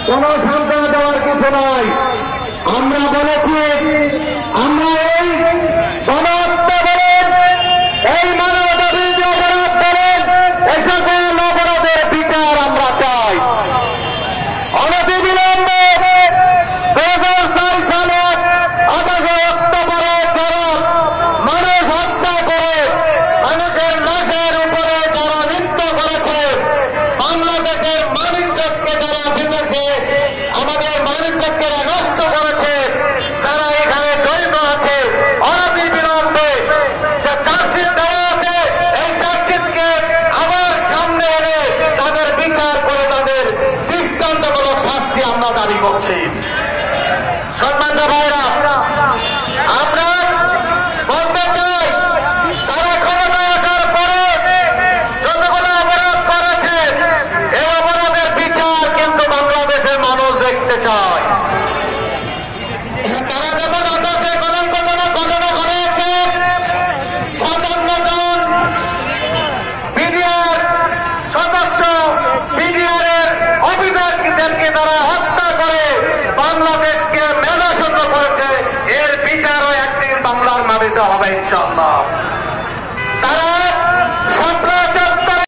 কোন সান্ত্বনা দেওয়ার কিছু নয়। আমরা বলেছি আমরা এই গণহত্যা বলেন, এই মানবতা বিরোধী অপরাধ বলেন, এই সকল অপরাধের বিচার আমরা চাই। অনতিবিলম্বে 2006 সালে 28 অক্টোবরে যারা মানুষ হত্যা করে মানুষের লাশের উপরে যারা নৃত্য করেছে, বাংলাদেশের মানিকজনকে যারা বিদেশে আমাদের মানিকজনকে নষ্ট করেছে, যারা এখানে জড়িত আছে, অনতিবিলম্বে যে চার্জশিট দেওয়া আছে এই চার্জশিটকে আবার সামনে এনে তাদের বিচার করে তাদের দৃষ্টান্তমূলক শাস্তি আমরা দাবি করছি। সম্মানিত ভাইরা, আমরা বলতে চাই তারা ক্ষমতায় আসার পরে যতগুলো অপরাধ করেছে এই অপরাধের বিচার কিন্তু বাংলাদেশের মানুষ দেখতে চায়। তারা যখন 28-এ কলঙ্কজনক ঘটনা ঘটেছে, 57 জন বিডিআর সদস্য বিডিআরের অফিসারদেরকে তারা হত্যা করে বাংলাদেশকে মেধাশূন্য করেছে, এর বিচারও একদিন বাংলার মাটিতে হবে ইনশাআল্লাহ।